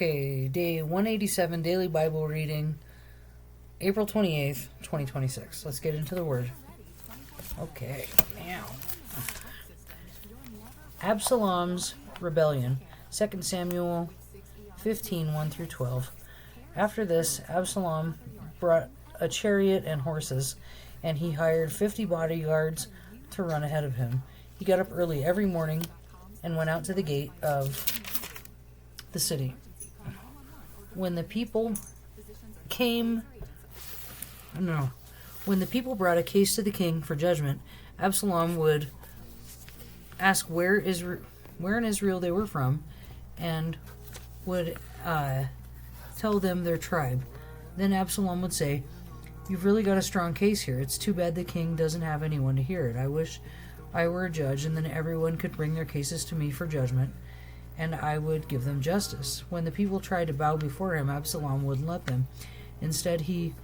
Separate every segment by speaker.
Speaker 1: Okay, day 187, daily Bible reading, April 28th, 2026. Let's get into the word. Okay, now. Absalom's rebellion, 2 Samuel 15, 1 through 12. After this, Absalom brought a chariot and horses, and he hired 50 bodyguards to run ahead of him. He got up early every morning and went out to the gate of the city. When the people brought a case to the king for judgment, Absalom would ask where in Israel they were from, and would tell them their tribe. Then Absalom would say, "You've really got a strong case here. It's too bad the king doesn't have anyone to hear it. I wish I were a judge, and then everyone could bring their cases to me for judgment, and I would give them justice." When the people tried to bow before him, Absalom wouldn't let them. Instead, he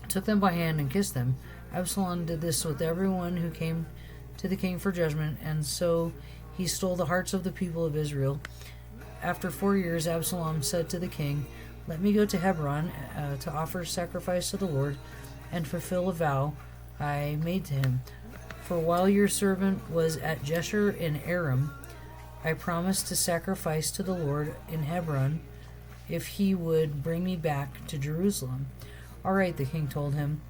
Speaker 1: took them by hand and kissed them. Absalom did this with everyone who came to the king for judgment, and so he stole the hearts of the people of Israel. After 4 years, Absalom said to the king, "Let me go to Hebron to offer sacrifice to the Lord and fulfill a vow I made to him. For while your servant was at Geshur in Aram, I promised to sacrifice to the Lord in Hebron if he would bring me back to Jerusalem." "All right," the king told him,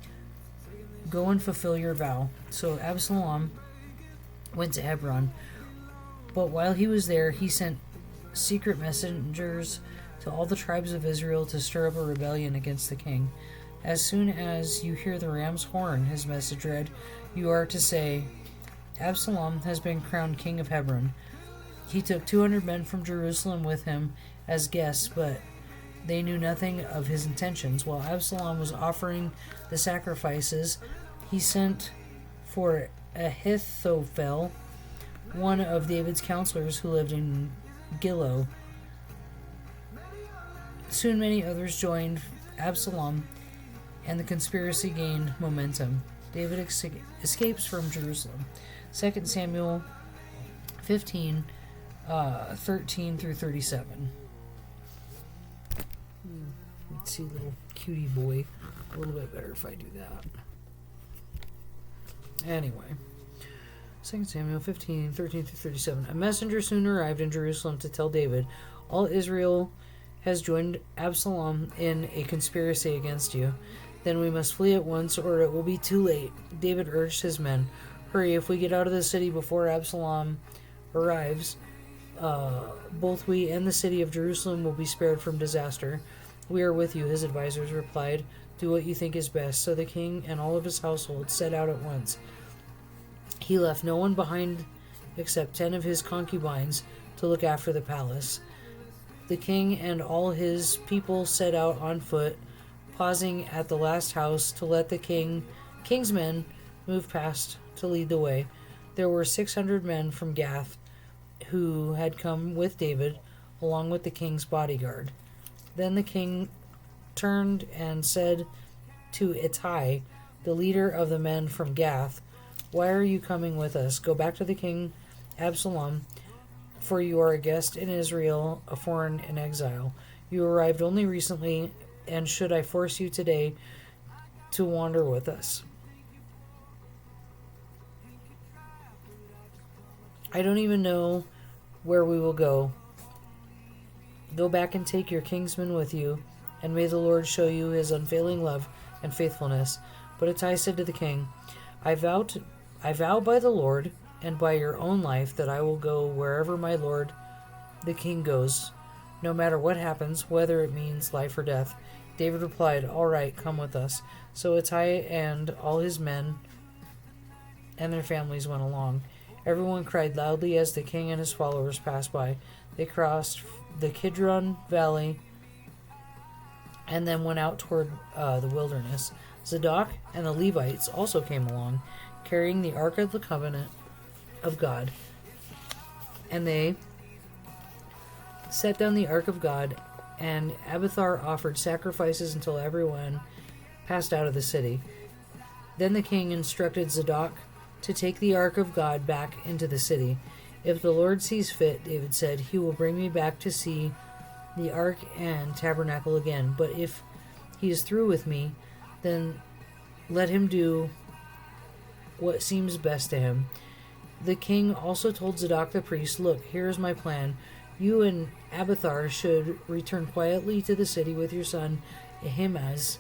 Speaker 1: "go and fulfill your vow." So Absalom went to Hebron, but while he was there, he sent secret messengers to all the tribes of Israel to stir up a rebellion against the king. "As soon as you hear the ram's horn," his message read, "you are to say, 'Absalom has been crowned king of Hebron.'" He took 200 men from Jerusalem with him as guests, but they knew nothing of his intentions. While Absalom was offering the sacrifices, he sent for Ahithophel, one of David's counselors who lived in Gilo. Soon many others joined Absalom, and the conspiracy gained momentum. David escapes from Jerusalem. 2 Samuel 15, 13 through 37. Let's see, little cutie boy. A little bit better if I do that. Anyway, 2 Samuel 15, 13 through 37. A messenger soon arrived in Jerusalem to tell David, "All Israel has joined Absalom in a conspiracy against you. Then we must flee at once, or it will be too late." David urged his men, "Hurry, if we get out of the city before Absalom arrives, both we and the city of Jerusalem will be spared from disaster." "We are with you," his advisors replied. "Do what you think is best." So the king and all of his household set out at once. He left no one behind except 10 of his concubines to look after the palace. The king and all his people set out on foot, pausing at the last house to let the king's men move past to lead the way. There were 600 men from Gath who had come with David, along with the king's bodyguard. Then the king turned and said to Ittai, the leader of the men from Gath, "Why are you coming with us? Go back to the king Absalom, for you are a guest in Israel, a foreign in exile. You arrived only recently, and should I force you today to wander with us? I don't even know where we will go. Go back and take your kinsmen with you, and may the Lord show you his unfailing love and faithfulness." But Ittai said to the king, I vow by the Lord and by your own life that I will go wherever my lord the king goes, no matter what happens, whether it means life or death." David replied, "All right, come with us." So Ittai and all his men and their families went along. Everyone cried loudly as the king and his followers passed by. They crossed the Kidron Valley and then went out toward the wilderness. Zadok and the Levites also came along, carrying the Ark of the Covenant of God. And they set down the Ark of God, and Abiathar offered sacrifices until everyone passed out of the city. Then the king instructed Zadok to take the Ark of God back into the city. "If the Lord sees fit," David said, "he will bring me back to see the ark and tabernacle again. But if he is through with me, then let him do what seems best to him." The king also told Zadok the priest, "Look, here is my plan. You and Abiathar should return quietly to the city with your son Ahimaaz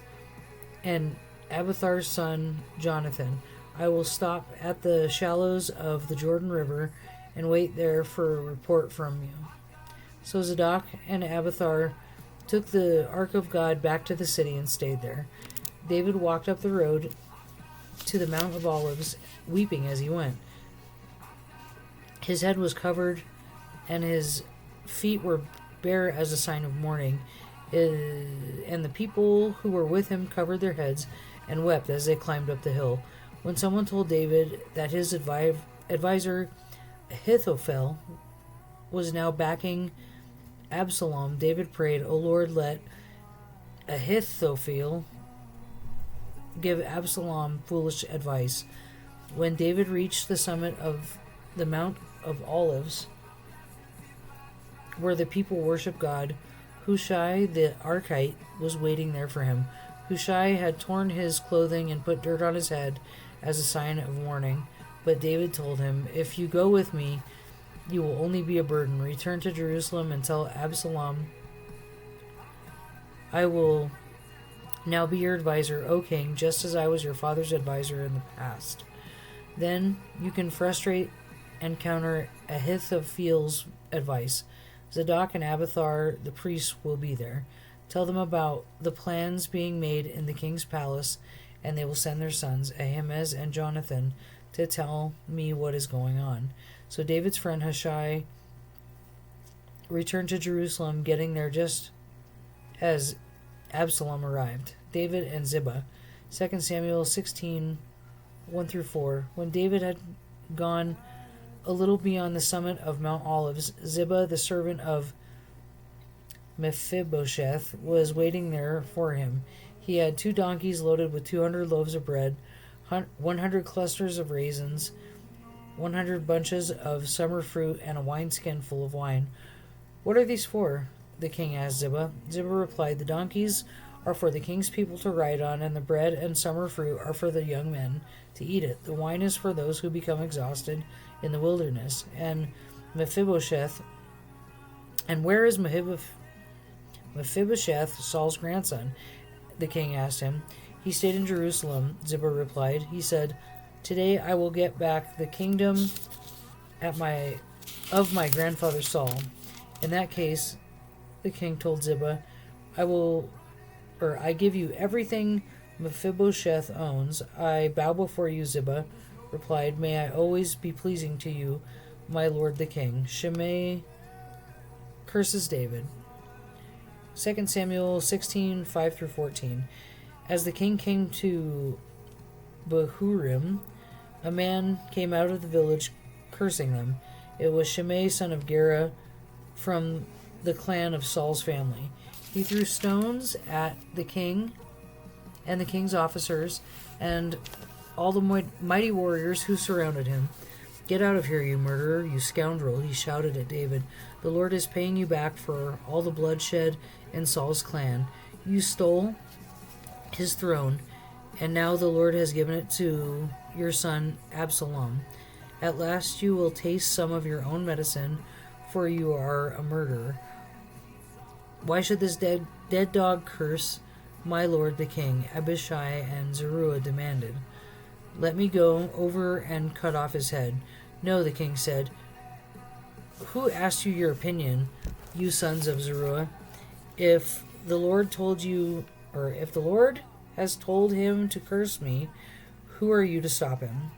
Speaker 1: and Abiathar's son Jonathan. I will stop at the shallows of the Jordan River and wait there for a report from you." So Zadok and Abiathar took the ark of God back to the city and stayed there. David walked up the road to the Mount of Olives, weeping as he went. His head was covered, and his feet were bare as a sign of mourning. And the people who were with him covered their heads and wept as they climbed up the hill. When someone told David that his advisor Ahithophel was now backing Absalom, David prayed, "O Lord, let Ahithophel give Absalom foolish advice." When David reached the summit of the Mount of Olives, where the people worship God, Hushai the Archite was waiting there for him. Hushai had torn his clothing and put dirt on his head as a sign of mourning. But David told him, "If you go with me, you will only be a burden. Return to Jerusalem and tell Absalom, I will now be your advisor, O king, just as I was your father's advisor in the past. Then you can frustrate and counter Ahithophel's advice. Zadok and Abiathar, the priests, will be there. Tell them about the plans being made in the king's palace, and they will send their sons, Ahimaaz and Jonathan, to tell me what is going on." So David's friend Hushai returned to Jerusalem, getting there just as Absalom arrived. David and Ziba. 2 Samuel 16, 1-4. When David had gone a little beyond the summit of Mount Olives, Ziba, the servant of Mephibosheth, was waiting there for him. He had 2 donkeys loaded with 200 loaves of bread, 100 clusters of raisins, 100 bunches of summer fruit, and a wineskin full of wine. "What are these for?" the king asked Ziba. Ziba replied, "The donkeys are for the king's people to ride on, and the bread and summer fruit are for the young men to eat it. The wine is for those who become exhausted in the wilderness." And Mephibosheth, "And where is Mephibosheth, Saul's grandson?" the king asked him. "He stayed in Jerusalem," Ziba replied. "He said, 'Today I will get back the kingdom of my grandfather Saul.'" "In that case," the king told Ziba, I give you everything Mephibosheth owns." "I bow before you," Ziba replied. "May I always be pleasing to you, my lord the king." Shimei curses David. 2 Samuel 16, 5-14. As the king came to Bahurim, a man came out of the village cursing them. It was Shimei, son of Gera, from the clan of Saul's family. He threw stones at the king and the king's officers and all the mighty warriors who surrounded him. "Get out of here, you murderer, you scoundrel," he shouted at David. "The Lord is paying you back for all the bloodshed in Saul's clan. You stole his throne, and now the Lord has given it to your son Absalom. At last you will taste some of your own medicine, for you are a murderer. Why should this dead dog curse my lord the king?" Abishai and Zeruiah demanded. "Let me go over and cut off his head." "No," the king said. "Who asked you your opinion, you sons of Zeruiah? If the Lord has told him to curse me, who are you to stop him?"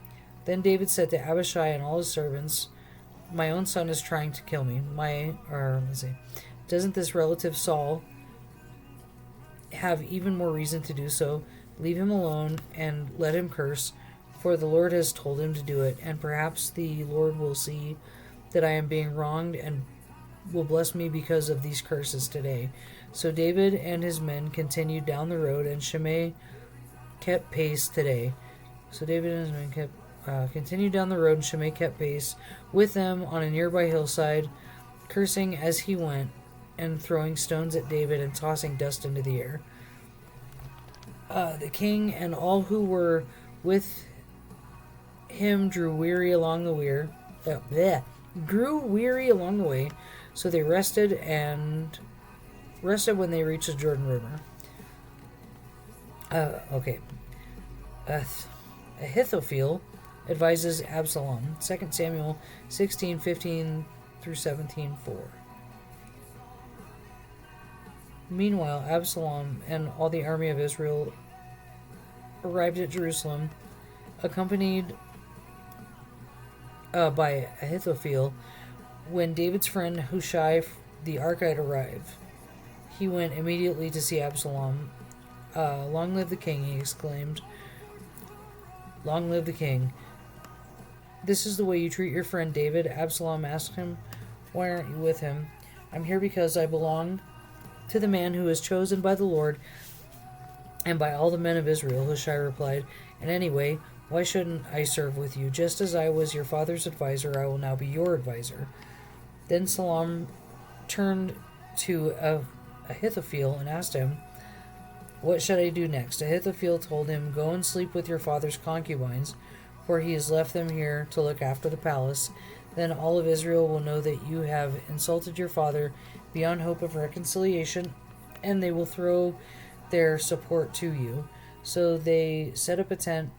Speaker 1: Then David said to Abishai and all his servants, "My own son is trying to kill me. Doesn't this relative Saul have even more reason to do so? Leave him alone and let him curse, for the Lord has told him to do it, and perhaps the Lord will see that I am being wronged and will bless me because of these curses today." So David and his men continued down the road, and Shimei kept pace today. So David and his men continued down the road, and Shimei kept pace with them on a nearby hillside, cursing as he went. and throwing stones at David and tossing dust into the air. The king and all who were with him grew weary along the way, so they rested when they reached the Jordan River. Okay. Ahithophel advises Absalom. 2 Samuel 16:15 through 17:4. Meanwhile, Absalom and all the army of Israel arrived at Jerusalem, accompanied by Ahithophel. When David's friend Hushai the Archite arrived, he went immediately to see Absalom. Long live the king, he exclaimed. Long live the king. This is the way you treat your friend David? Absalom asked him. Why aren't you with him? I'm here because I belong to the man who is chosen by the Lord and by all the men of Israel, Hushai replied. And anyway, why shouldn't I serve with you? Just as I was your father's advisor, I will now be your advisor. Then Absalom turned to Ahithophel and asked him, what should I do next? Ahithophel told him, go and sleep with your father's concubines, for he has left them here to look after the palace. Then all of Israel will know that you have insulted your father beyond hope of reconciliation, and they will throw their support to you. So they set up a tent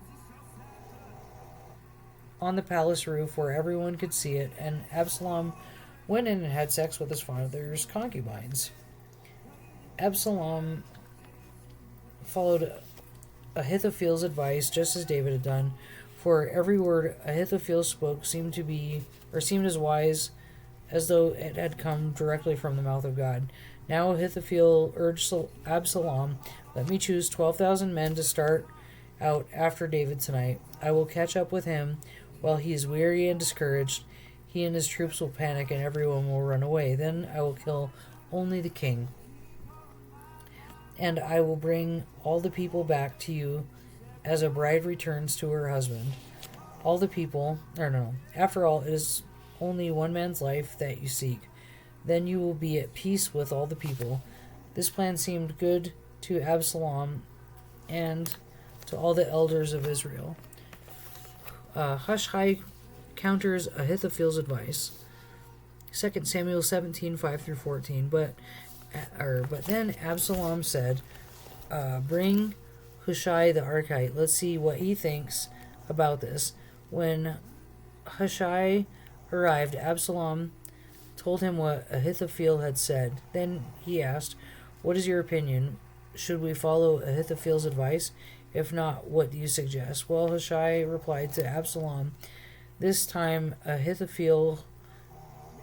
Speaker 1: on the palace roof where everyone could see it, and Absalom went in and had sex with his father's concubines. Absalom followed Ahithophel's advice just as David had done, for every word Ahithophel spoke seemed as wise as though it had come directly from the mouth of God. Now Ahithophel urged Absalom, let me choose 12,000 men to start out after David tonight. I will catch up with him while he is weary and discouraged. He and his troops will panic and everyone will run away. Then I will kill only the king, and I will bring all the people back to you as a bride returns to her husband. After all, it is only one man's life that you seek. Then you will be at peace with all the people. This plan seemed good to Absalom and to all the elders of Israel. Hushai counters Ahithophel's advice. 2 Samuel 17:5 through 14. But then Absalom said, bring Hushai the Archite. Let's see what he thinks about this. When Hushai arrived, Absalom told him what Ahithophel had said. Then he asked, what is your opinion? Should we follow Ahithophel's advice? If not, what do you suggest? Well, Hushai replied to Absalom, this time Ahithophel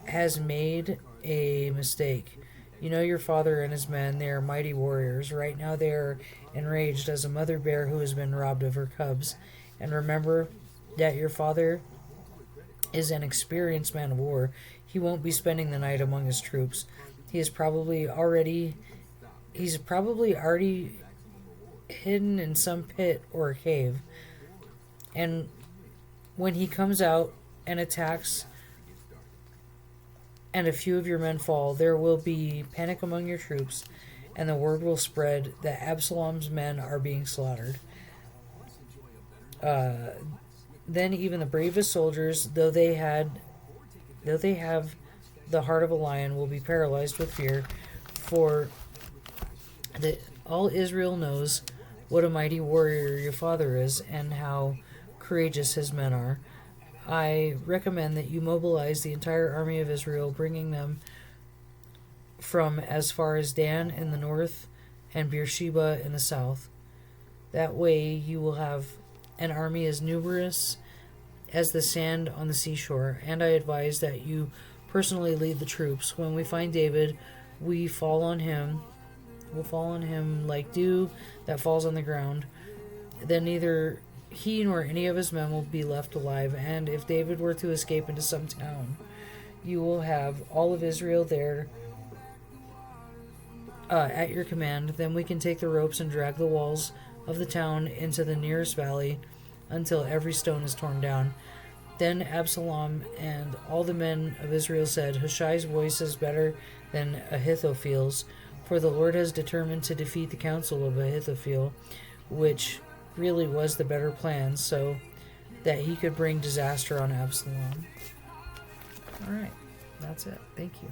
Speaker 1: has made a mistake. You know your father and his men, they are mighty warriors. Right now they are enraged as a mother bear who has been robbed of her cubs. And remember that your father is an experienced man of war. He won't be spending the night among his troops. He's probably already hidden in some pit or a cave. And when he comes out and attacks and a few of your men fall, there will be panic among your troops, and the word will spread that Absalom's men are being slaughtered. Then even the bravest soldiers, though they have the heart of a lion, will be paralyzed with fear, for all Israel knows what a mighty warrior your father is and how courageous his men are. I recommend that you mobilize the entire army of Israel, bringing them from as far as Dan in the north and Beersheba in the south. That way you will have an army as numerous as the sand on the seashore, and I advise that you personally lead the troops. When we find David, we'll fall on him like dew that falls on the ground. Then neither he nor any of his men will be left alive, and if David were to escape into some town, you will have all of Israel there at your command. Then we can take the ropes and drag the walls of the town into the nearest valley until every stone is torn down. Then Absalom and all the men of Israel said, Hushai's voice is better than Ahithophel's, for the Lord has determined to defeat the counsel of Ahithophel, which really was the better plan, so that he could bring disaster on Absalom. All right, that's it. Thank you.